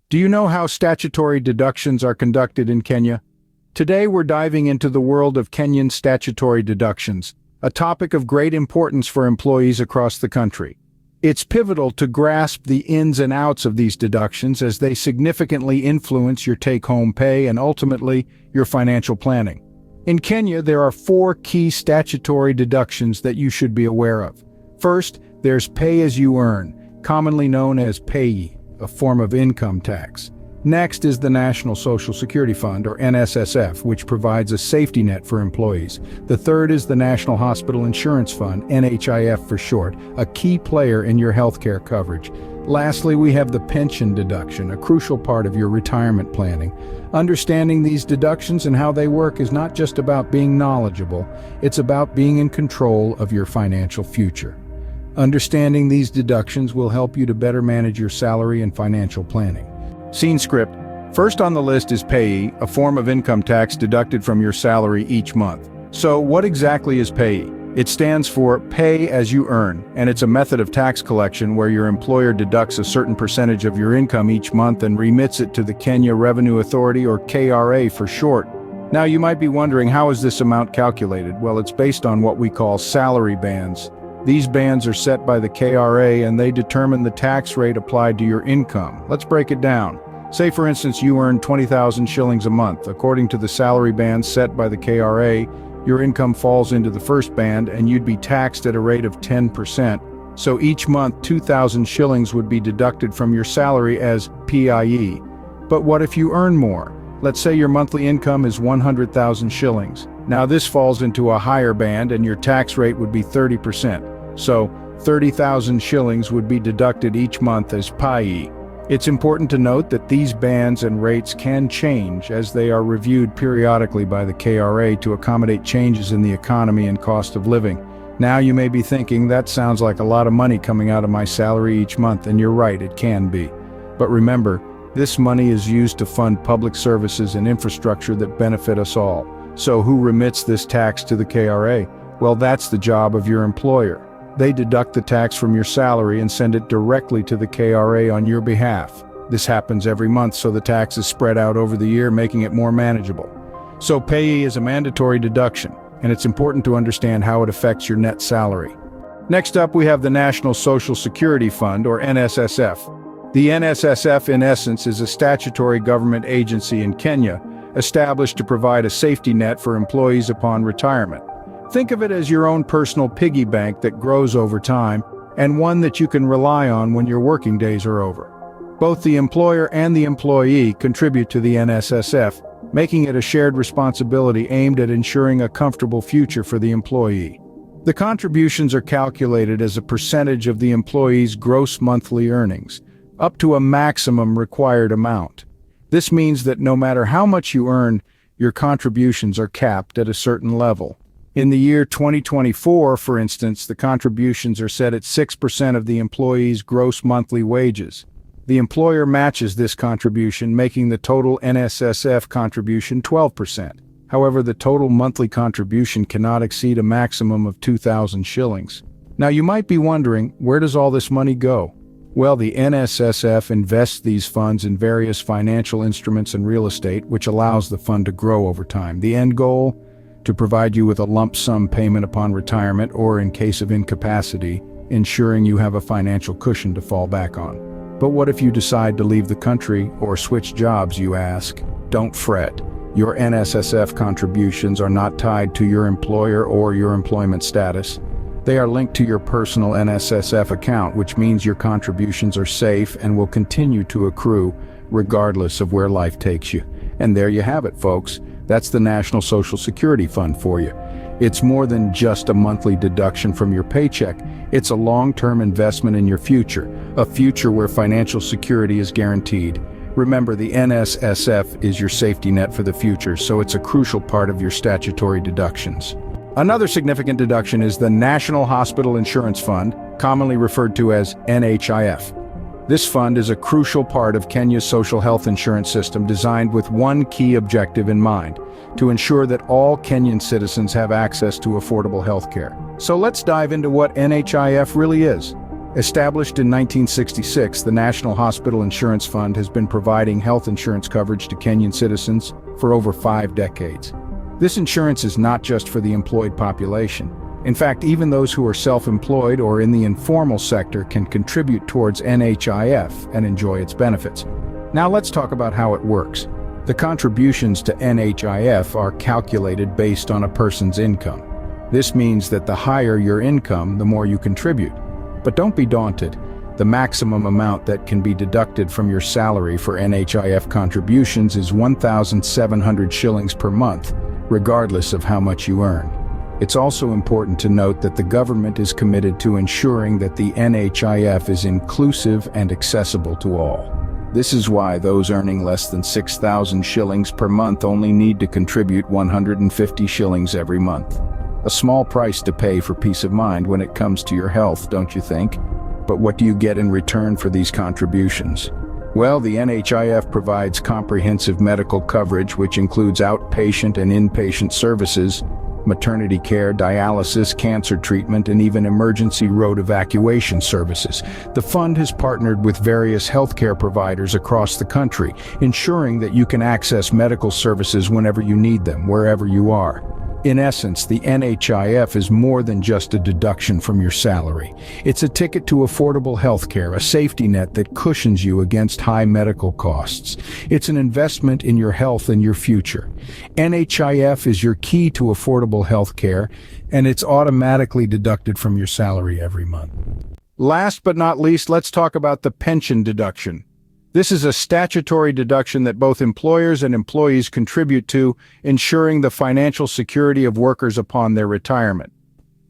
Do you know how statutory deductions are conducted in Kenya? Today we're diving into the world of Kenyan statutory deductions, a topic of great importance for employees across the country. It's pivotal to grasp the ins and outs of these deductions as they significantly influence your take-home pay and ultimately your financial planning. In Kenya, there are 4 key statutory deductions that you should be aware of. First, there's pay-as-you-earn, commonly known as payee, a form of income tax. Next is the National Social Security Fund, or NSSF, which provides a safety net for employees. The third is the National Hospital Insurance Fund, NHIF for short, a key player in your healthcare coverage. Lastly, we have the pension deduction, a crucial part of your retirement planning. Understanding these deductions and how they work is not just about being knowledgeable, it's about being in control of your financial future. Understanding these deductions will help you to better manage your salary and financial planning. Scene script. First on the list is payee, a form of income tax deducted from your salary each month. So what exactly is payee? It stands for pay as you earn, and it's a method of tax collection where your employer deducts a certain percentage of your income each month and remits it to the Kenya Revenue Authority, or KRA for short. Now you might be wondering, how is this amount calculated? Well, it's based on what we call salary bands. These bands are set by the KRA and they determine the tax rate applied to your income. Let's break it down. Say for instance you earn 20,000 shillings a month. According to the salary bands set by the KRA, your income falls into the first band and you'd be taxed at a rate of 10%. So each month 2,000 shillings would be deducted from your salary as PIE. But what if you earn more? Let's say your monthly income is 100,000 shillings. Now this falls into a higher band and your tax rate would be 30%. So 30,000 shillings would be deducted each month as PIE. It's important to note that these bands and rates can change as they are reviewed periodically by the KRA to accommodate changes in the economy and cost of living. Now you may be thinking, that sounds like a lot of money coming out of my salary each month, and you're right, it can be. But remember, this money is used to fund public services and infrastructure that benefit us all. So who remits this tax to the KRA? Well, that's the job of your employer. They deduct the tax from your salary and send it directly to the KRA on your behalf. This happens every month, so the tax is spread out over the year, making it more manageable. So payee is a mandatory deduction, and it's important to understand how it affects your net salary. Next up, we have the National Social Security Fund, or NSSF. The NSSF, in essence, is a statutory government agency in Kenya, established to provide a safety net for employees upon retirement. Think of it as your own personal piggy bank that grows over time, and one that you can rely on when your working days are over. Both the employer and the employee contribute to the NSSF, making it a shared responsibility aimed at ensuring a comfortable future for the employee. The contributions are calculated as a percentage of the employee's gross monthly earnings, up to a maximum required amount. This means that no matter how much you earn, your contributions are capped at a certain level. In the year 2024, for instance, the contributions are set at 6% of the employee's gross monthly wages. The employer matches this contribution, making the total NSSF contribution 12%. However, the total monthly contribution cannot exceed a maximum of 2,000 shillings. Now you might be wondering, where does all this money go? Well, the NSSF invests these funds in various financial instruments and real estate, which allows the fund to grow over time. The end goal? To provide you with a lump sum payment upon retirement or in case of incapacity, ensuring you have a financial cushion to fall back on. But what if you decide to leave the country or switch jobs, you ask? Don't fret. Your NSSF contributions are not tied to your employer or your employment status. They are linked to your personal NSSF account, which means your contributions are safe and will continue to accrue regardless of where life takes you. And there you have it, folks. That's the National Social Security Fund for you. It's more than just a monthly deduction from your paycheck. It's a long-term investment in your future, a future where financial security is guaranteed. Remember, the NSSF is your safety net for the future, so it's a crucial part of your statutory deductions. Another significant deduction is the National Hospital Insurance Fund, commonly referred to as NHIF. This fund is a crucial part of Kenya's social health insurance system, designed with one key objective in mind: to ensure that all Kenyan citizens have access to affordable health care. So let's dive into what NHIF really is. Established in 1966, the National Hospital Insurance Fund has been providing health insurance coverage to Kenyan citizens for over 5 decades. This insurance is not just for the employed population. In fact, even those who are self-employed or in the informal sector can contribute towards NHIF and enjoy its benefits. Now let's talk about how it works. The contributions to NHIF are calculated based on a person's income. This means that the higher your income, the more you contribute. But don't be daunted. The maximum amount that can be deducted from your salary for NHIF contributions is 1,700 shillings per month, regardless of how much you earn. It's also important to note that the government is committed to ensuring that the NHIF is inclusive and accessible to all. This is why those earning less than 6,000 shillings per month only need to contribute 150 shillings every month. A small price to pay for peace of mind when it comes to your health, don't you think? But what do you get in return for these contributions? Well, the NHIF provides comprehensive medical coverage, which includes outpatient and inpatient services, maternity care, dialysis, cancer treatment, and even emergency road evacuation services. The fund has partnered with various healthcare providers across the country, ensuring that you can access medical services whenever you need them, wherever you are. In essence, the NHIF is more than just a deduction from your salary. It's a ticket to affordable healthcare, a safety net that cushions you against high medical costs. It's an investment in your health and your future. NHIF is your key to affordable healthcare, and it's automatically deducted from your salary every month. Last but not least, let's talk about the pension deduction. This is a statutory deduction that both employers and employees contribute to, ensuring the financial security of workers upon their retirement.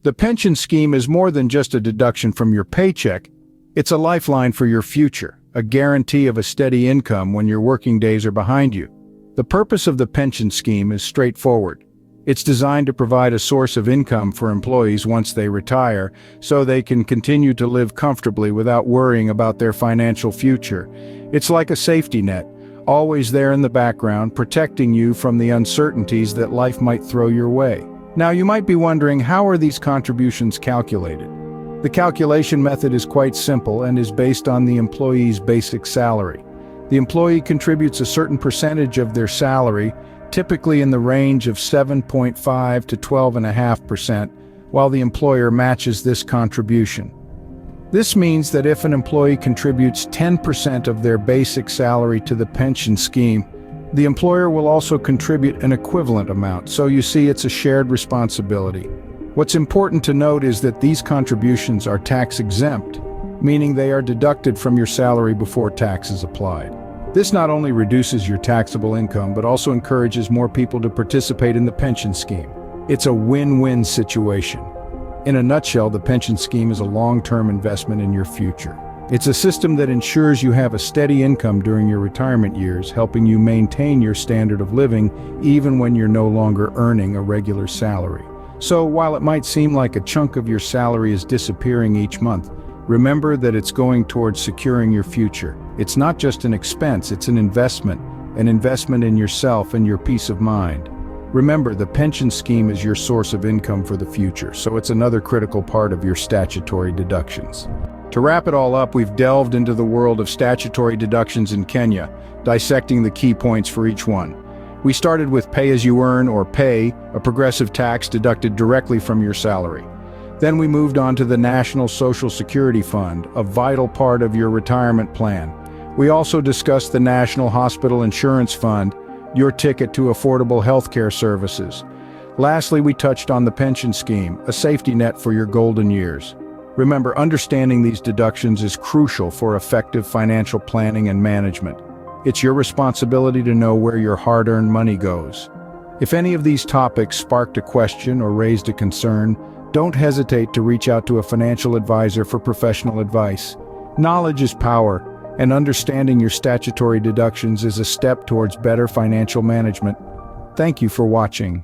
The pension scheme is more than just a deduction from your paycheck. It's a lifeline for your future, a guarantee of a steady income when your working days are behind you. The purpose of the pension scheme is straightforward. It's designed to provide a source of income for employees once they retire, so they can continue to live comfortably without worrying about their financial future. It's like a safety net, always there in the background, protecting you from the uncertainties that life might throw your way. Now, you might be wondering, how are these contributions calculated? The calculation method is quite simple and is based on the employee's basic salary. The employee contributes a certain percentage of their salary, typically in the range of 7.5 to 12.5%, while the employer matches this contribution. This means that if an employee contributes 10% of their basic salary to the pension scheme, the employer will also contribute an equivalent amount, so you see it's a shared responsibility. What's important to note is that these contributions are tax-exempt, meaning they are deducted from your salary before tax is applied. This not only reduces your taxable income, but also encourages more people to participate in the pension scheme. It's a win-win situation. In a nutshell, the pension scheme is a long-term investment in your future. It's a system that ensures you have a steady income during your retirement years, helping you maintain your standard of living even when you're no longer earning a regular salary. So while it might seem like a chunk of your salary is disappearing each month, remember that it's going towards securing your future. It's not just an expense, it's an investment in yourself and your peace of mind. Remember, the pension scheme is your source of income for the future, so it's another critical part of your statutory deductions. To wrap it all up, we've delved into the world of statutory deductions in Kenya, dissecting the key points for each one. We started with pay-as-you-earn, or pay, a progressive tax deducted directly from your salary. Then we moved on to the National Social Security Fund, a vital part of your retirement plan. We also discussed the National Hospital Insurance Fund, your ticket to affordable healthcare services. Lastly, we touched on the pension scheme, a safety net for your golden years. Remember, understanding these deductions is crucial for effective financial planning and management. It's your responsibility to know where your hard-earned money goes. If any of these topics sparked a question or raised a concern, don't hesitate to reach out to a financial advisor for professional advice. Knowledge is power, and understanding your statutory deductions is a step towards better financial management. Thank you for watching.